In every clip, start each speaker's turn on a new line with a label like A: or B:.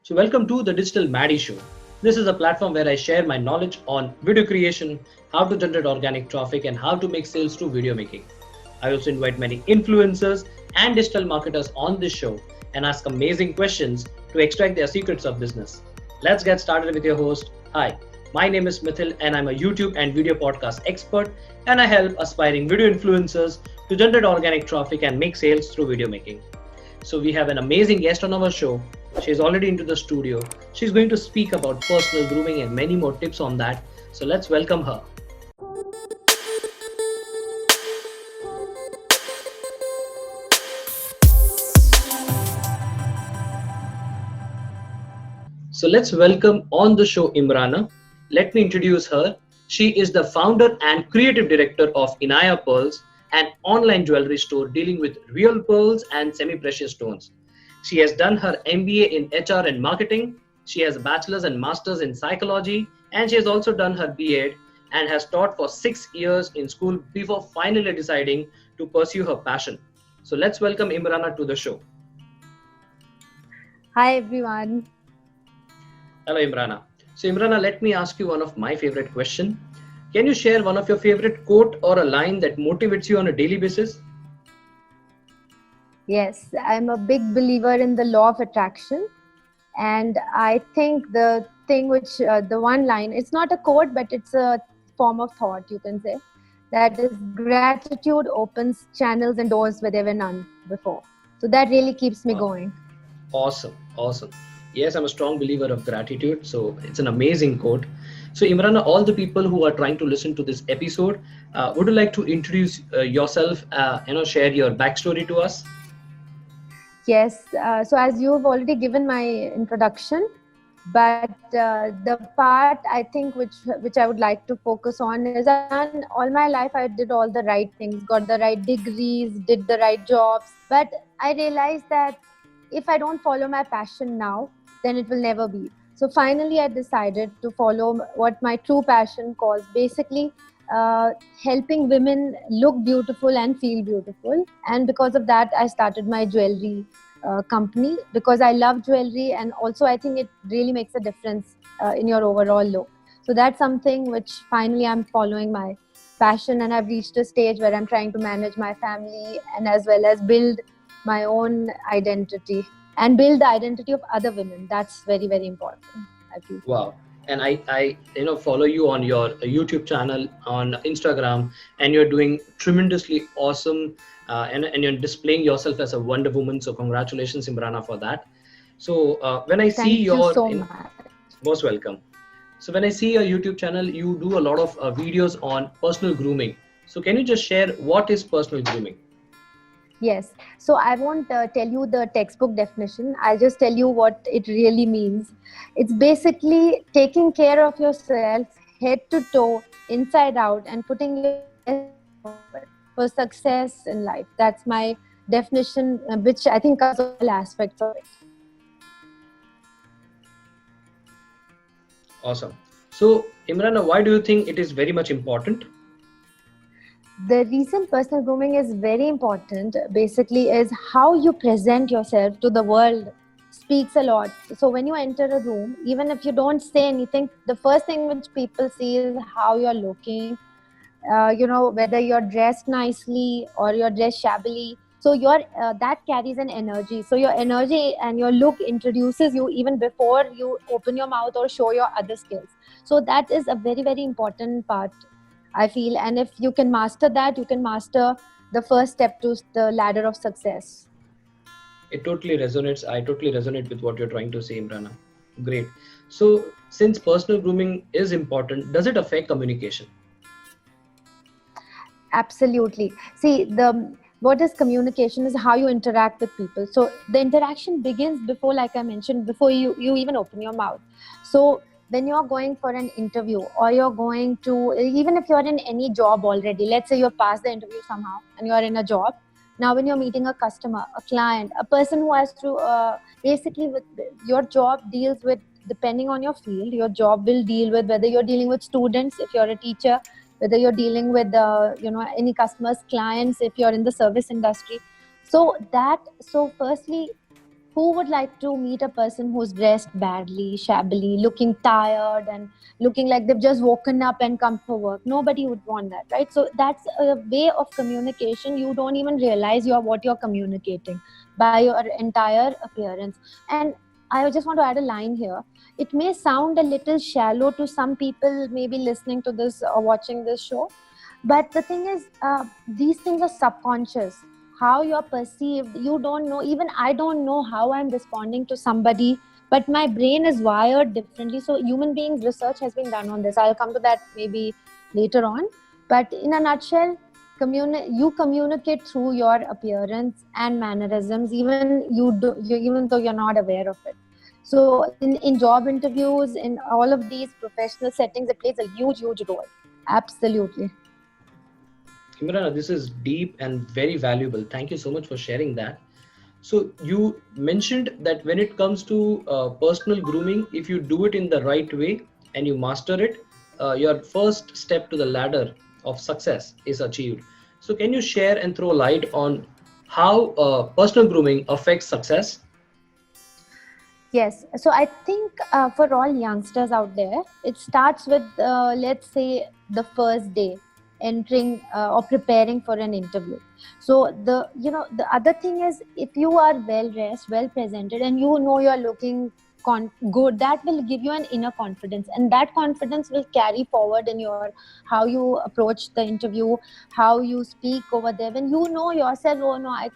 A: So, welcome to the Digital Maddie Show. This is a platform where I share my knowledge on video creation, how to generate organic traffic, and how to make sales through video making. I also invite many influencers and digital marketers on this show and ask amazing questions to extract their secrets of business. Let's get started with your host. Hi, my name is Mithil, and I'm a YouTube and video podcast expert, and I help aspiring video influencers to generate organic traffic and make sales through video making. So we have an amazing guest on our show. She's already into the studio. She's going to speak about personal grooming and many more tips on that. So let's welcome her. So let's welcome on the show Imrana. Let me introduce her. She is the founder and creative director of Inaya Pearls, an online jewelry store dealing with real pearls and semi-precious stones. She has done her MBA in HR and marketing. She has a bachelor's and master's in psychology, and she has also done her B.Ed and has taught for 6 years in school before finally deciding to pursue her passion. So let's welcome Imrana to the show.
B: Hi everyone.
A: Hello Imrana. So Imrana, let me ask you one of my favorite questions. Can you share one of your favorite quote or a line that motivates you on a daily basis?
B: Yes, I'm a big believer in the law of attraction. And I think the thing the one line, it's not a quote, but it's a form of thought, you can say. That is, gratitude opens channels and doors where there were none before. So that really keeps me going.
A: Awesome. Yes, I'm a strong believer of gratitude. So it's an amazing quote. So Imrana, all the people who are trying to listen to this episode, would you like to introduce yourself, share your backstory to us?
B: Yes. So as you've already given my introduction, but the part I think which I would like to focus on is all my life I did all the right things, got the right degrees, did the right jobs. But I realized that if I don't follow my passion now, then it will never be. So finally, I decided to follow what my true passion calls, basically helping women look beautiful and feel beautiful. And because of that, I started my jewelry company, because I love jewelry, and also I think it really makes a difference in your overall look. So that's something which finally I'm following my passion, and I've reached a stage where I'm trying to manage my family and as well as build my own identity and build the identity of other women. That's very, very important, I feel.
A: Wow. And I follow you on your YouTube channel, on Instagram, and you're doing tremendously awesome, and you're displaying yourself as a Wonder Woman. So congratulations, Imrana, for that. So when I see your,
B: so much.
A: Most welcome. So when I see your YouTube channel, you do a lot of videos on personal grooming. So can you just share what is personal grooming?
B: Yes. So I won't tell you the textbook definition. I'll just tell you what it really means. It's basically taking care of yourself head to toe, inside out, and putting your best for success in life. That's my definition, which I think covers all aspects of it.
A: Awesome. So Imrana, why do you think it is very much important?
B: The reason personal grooming is very important basically is how you present yourself to the world speaks a lot. So when you enter a room, even if you don't say anything, the first thing which people see is how you're looking, whether you're dressed nicely or you're dressed shabbily. So that carries an energy. So your energy and your look introduces you even before you open your mouth or show your other skills. So that is a very, very important part, I feel. And if you can master that, you can master the first step to the ladder of success.
A: It totally resonates. I totally resonate with what you're trying to say, Imrana. Great. So since personal grooming is important, does it affect communication?
B: Absolutely. See, what is communication is how you interact with people. So the interaction begins before, like I mentioned, before you even open your mouth. So when you're going for an interview, or you're going to, even if you're in any job already, let's say you've passed the interview somehow and you're in a job. Now, when you're meeting a customer, a client, a person who has to, basically with your job deals with, depending on your field, your job will deal with whether you're dealing with students, if you're a teacher, whether you're dealing with, any customers, clients, if you're in the service industry. So firstly, who would like to meet a person who's dressed badly, shabbily, looking tired and looking like they've just woken up and come for work? Nobody would want that, right? So that's a way of communication. You don't even realize what you're communicating by your entire appearance. And I just want to add a line here. It may sound a little shallow to some people, maybe listening to this or watching this show, but the thing is, these things are subconscious. How you're perceived, you don't know. Even I don't know how I'm responding to somebody, but my brain is wired differently. So human beings research has been done on this. I'll come to that maybe later on. But in a nutshell, you communicate through your appearance and mannerisms, even though you're not aware of it. So in job interviews, in all of these professional settings, it plays a huge role. Absolutely.
A: Imrana, this is deep and very valuable. Thank you so much for sharing that. So you mentioned that when it comes to personal grooming, if you do it in the right way and you master it, your first step to the ladder of success is achieved. So can you share and throw light on how personal grooming affects success?
B: Yes. So I think for all youngsters out there, it starts with, let's say, the first day entering or preparing for an interview. So the other thing is, if you are well dressed, well presented, and you know you're looking good, that will give you an inner confidence, and that confidence will carry forward in your how you approach the interview, how you speak over there. When you know yourself, oh no, I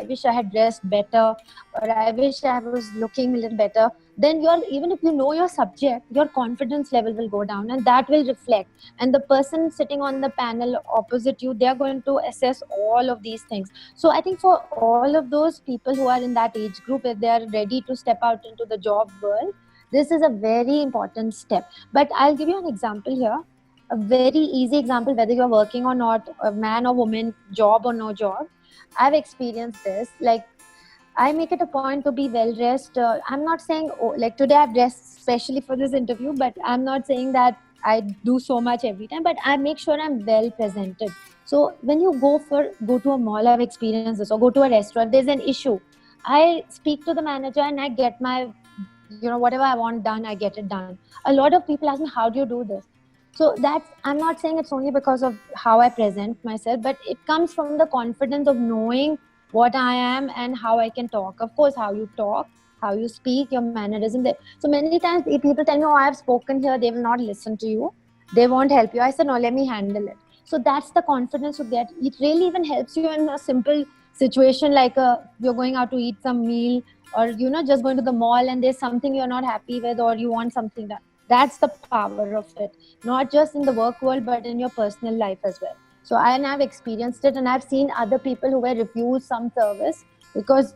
B: wish I had dressed better, or I wish I was looking a little better, then even if you know your subject, your confidence level will go down, and that will reflect. And the person sitting on the panel opposite you, they are going to assess all of these things. So I think for all of those people who are in that age group, if they are ready to step out into the job world, this is a very important step. But I'll give you an example here, a very easy example, whether you're working or not, a man or woman, job or no job. I've experienced this. Like, I make it a point to be well dressed. I'm not saying, oh, like today I've dressed specially for this interview, but I'm not saying that I do so much every time, but I make sure I'm well presented. So when you go to a mall, I've experienced this, or go to a restaurant, there's an issue. I speak to the manager and I get my, whatever I want done, I get it done. A lot of people ask me, how do you do this? So I'm not saying it's only because of how I present myself, but it comes from the confidence of knowing what I am and how I can talk. Of course, how you talk, how you speak, your mannerism. So many times people tell me, oh, I have spoken here, they will not listen to you. They won't help you. I said, no, let me handle it. So that's the confidence you get. It really even helps you in a simple situation like you're going out to eat some meal, or just going to the mall and there's something you're not happy with, or you want something done. That's the power of it, not just in the work world, but in your personal life as well. So I've experienced it, and I've seen other people who were refused some service because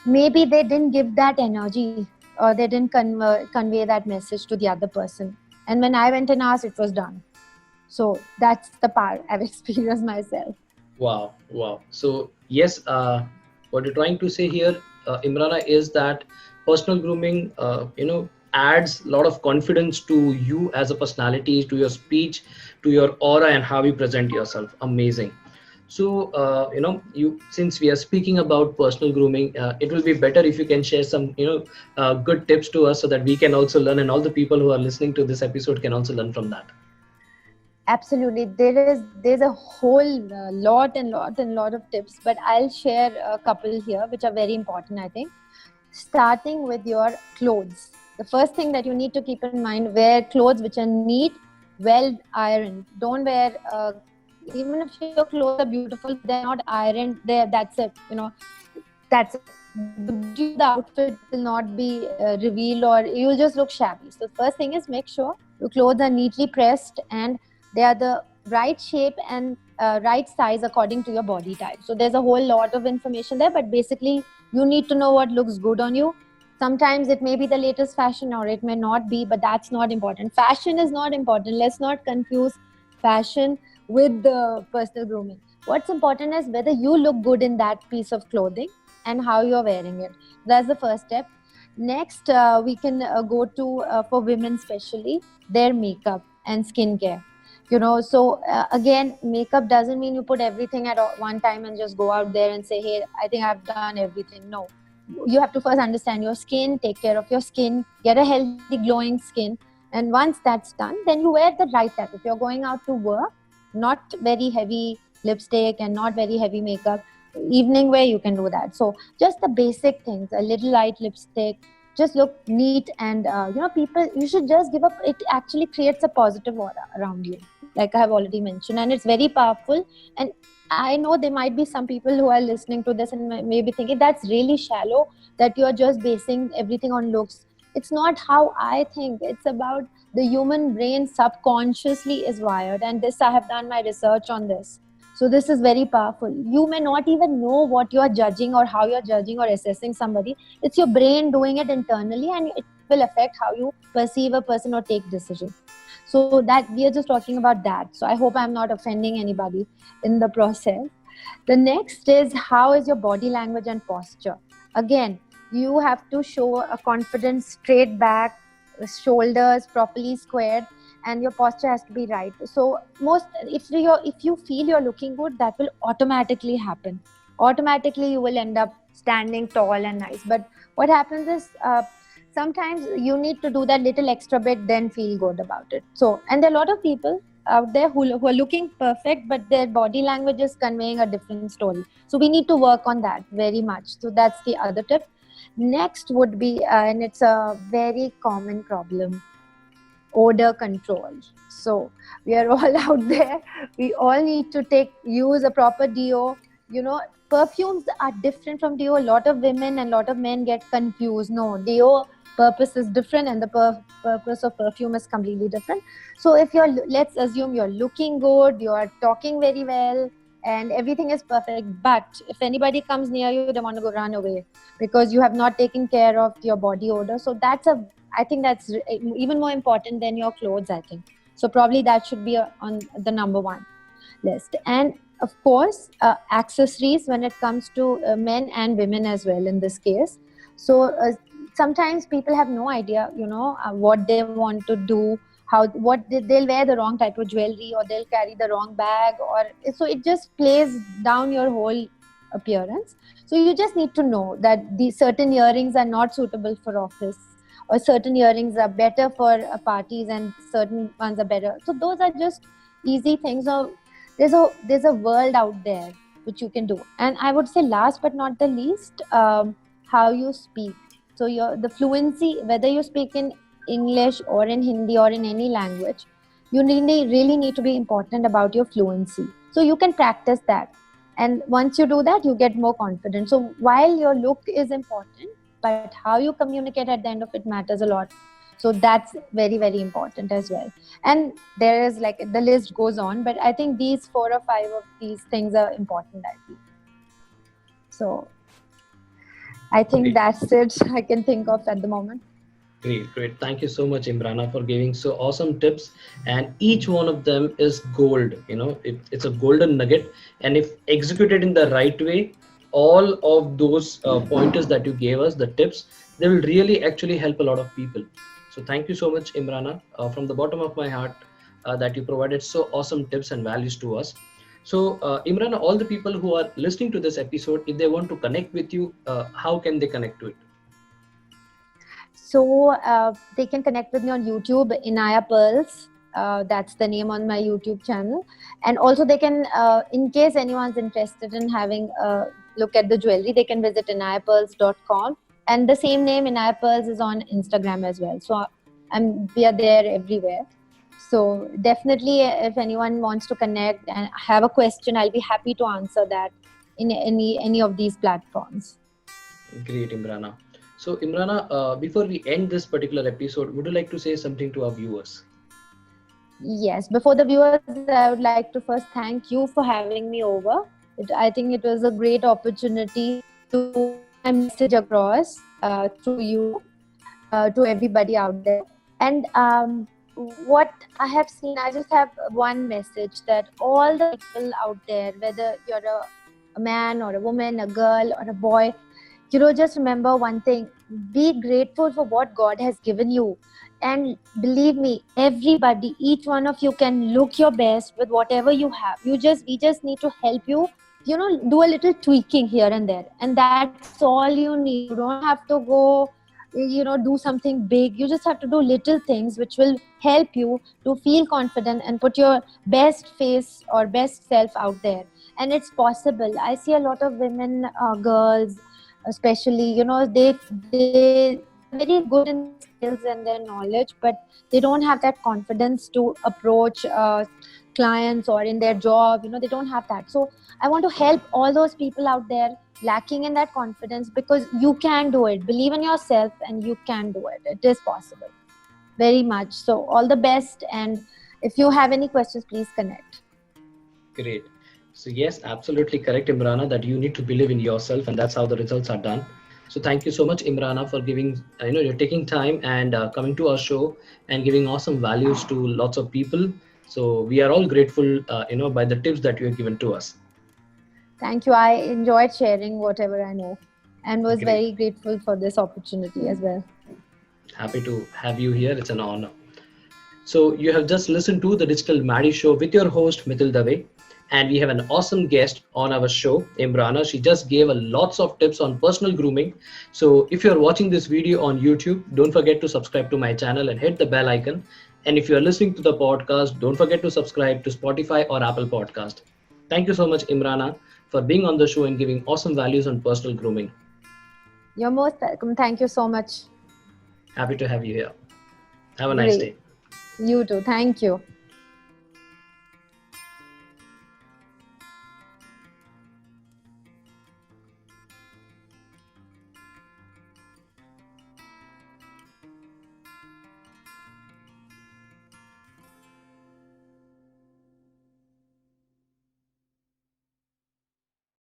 B: maybe they didn't give that energy, or they didn't convey that message to the other person. And when I went and asked, it was done. So that's the part I've experienced myself.
A: Wow. So yes, what you're trying to say here, Imrana, is that personal grooming, adds a lot of confidence to you as a personality, to your speech, to your aura, and how you present yourself. Amazing. So since we are speaking about personal grooming, it will be better if you can share some good tips to us, so that we can also learn, and all the people who are listening to this episode can also learn from that.
B: Absolutely, there's a whole lot of tips, but I'll share a couple here which are very important. I think starting with your clothes. The first thing that you need to keep in mind: wear clothes which are neat, well ironed. Don't wear even if your clothes are beautiful, they're not ironed. That's it. That's it. The outfit will not be revealed, or you'll just look shabby. So the first thing is, make sure your clothes are neatly pressed and they are the right shape and right size according to your body type. So there's a whole lot of information there, but basically you need to know what looks good on you. Sometimes it may be the latest fashion, or it may not be, but that's not important. Fashion is not important. Let's not confuse fashion with the personal grooming. What's important is whether you look good in that piece of clothing and how you're wearing it. That's the first step. Next, we can go to, for women especially, their makeup and skincare. So again, makeup doesn't mean you put everything at one time and just go out there and say, hey, I think I've done everything. No. you have to first understand your skin, take care of your skin, get a healthy glowing skin, and once that's done, then you wear the right type. If you're going out to work, not very heavy lipstick and not very heavy makeup, evening wear you can do that. So just the basic things, a little light lipstick, just look neat, and people, you should just give up. It actually creates a positive aura around you, like I have already mentioned, and it's very powerful. And I know there might be some people who are listening to this and may be thinking that's really shallow, that you're just basing everything on looks. It's not how I think. It's about the human brain subconsciously is wired, and this I have done my research on this. So this is very powerful. You may not even know what you are judging or how you're judging or assessing somebody. It's your brain doing it internally, and it will affect how you perceive a person or take decisions. So that we are just talking about that. So I hope I'm not offending anybody in the process. The next is, how is your body language and posture? Again, you have to show a confident straight back, shoulders properly squared, and your posture has to be right. So if you feel you're looking good, that will automatically happen. Automatically you will end up standing tall and nice. But what happens is, sometimes you need to do that little extra bit, then feel good about it. So, and there are a lot of people out there who are looking perfect, but their body language is conveying a different story. So we need to work on that very much. So that's the other tip. Next would be, and it's a very common problem, odor control. So we are all out there. We all need to use a proper deo. Perfumes are different from deo. A lot of women and a lot of men get confused. No, deo purpose is different, and the purpose of perfume is completely different. So if let's assume you're looking good, you are talking very well, and everything is perfect, but if anybody comes near you, they want to go run away because you have not taken care of your body odor. So I think that's even more important than your clothes, I think. So probably that should be on the number one list. And of course, accessories when it comes to men and women as well in this case. So sometimes people have no idea, what they want to do, they'll wear the wrong type of jewelry, or they'll carry the wrong bag, so it just plays down your whole appearance. So you just need to know that these certain earrings are not suitable for office, or certain earrings are better for parties and certain ones are better. So those are just easy things. So there's a world out there which you can do. And I would say, last but not the least, how you speak. So the fluency, whether you speak in English or in Hindi or in any language, you really need to be important about your fluency. So you can practice that. And once you do that, you get more confident. So while your look is important, but how you communicate at the end of it matters a lot. So that's very, very important as well. And there is, like, the list goes on, but I think these 4 or 5 of these things are important, I feel. So I think that's it I can think of at the moment.
A: Great. Thank you so much, Imrana, for giving so awesome tips. And each one of them is gold. It's a golden nugget. And if executed in the right way, all of those pointers that you gave us, the tips, they will really actually help a lot of people. So thank you so much, Imrana, from the bottom of my heart, that you provided so awesome tips and values to us. So Imrana, all the people who are listening to this episode, if they want to connect with you, how can they connect to it?
B: So they can connect with me on YouTube, Inaya Pearls. That's the name on my YouTube channel. And also they can, in case anyone's interested in having a look at the jewelry, they can visit inayapearls.com. And the same name, Inaya Pearls, is on Instagram as well. So we are there everywhere. So definitely, if anyone wants to connect and have a question, I'll be happy to answer that in any of these platforms.
A: Great, Imrana. So Imrana, before we end this particular episode, would you like to say something to our viewers?
B: Yes, before the viewers, I would like to first thank you for having me over. I think it was a great opportunity to get my message across through you to everybody out there. And what I have seen, I just have one message, that all the people out there, whether you're a man or a woman, a girl or a boy, just remember one thing: be grateful for what God has given you. And believe me, everybody, each one of you can look your best with whatever you have. We just need to help you do a little tweaking here and there, and that's all you need. You don't have to go do something big. You just have to do little things which will help you to feel confident and put your best face or best self out there. And it's possible. I see a lot of women, girls especially, they very good in skills and their knowledge, but they don't have that confidence to approach clients, or in their job, they don't have that. So I want to help all those people out there lacking in that confidence, because you can do it. Believe in yourself and you can do it. It is possible. Very much. So all the best. And if you have any questions, please connect.
A: Great. So yes, absolutely correct, Imrana, that you need to believe in yourself, and that's how the results are done. So thank you so much, Imrana, for giving, you're taking time and coming to our show and giving awesome values to lots of people. So we are all grateful, by the tips that you have given to us.
B: Thank you. I enjoyed sharing whatever I know, and was
A: Great.
B: very grateful for this opportunity as well.
A: Happy to have you here. It's an honor. So you have just listened to the Digital Maddie Show with your host, Mithil Dave. And we have an awesome guest on our show, Imrana. She just gave lots of tips on personal grooming. So if you're watching this video on YouTube, don't forget to subscribe to my channel and hit the bell icon. And if you're listening to the podcast, don't forget to subscribe to Spotify or Apple Podcast. Thank you so much, Imrana, for being on the show and giving awesome values on personal grooming.
B: You're most welcome. Thank you so much.
A: Happy to have you here. Have a nice day.
B: You too. Thank you.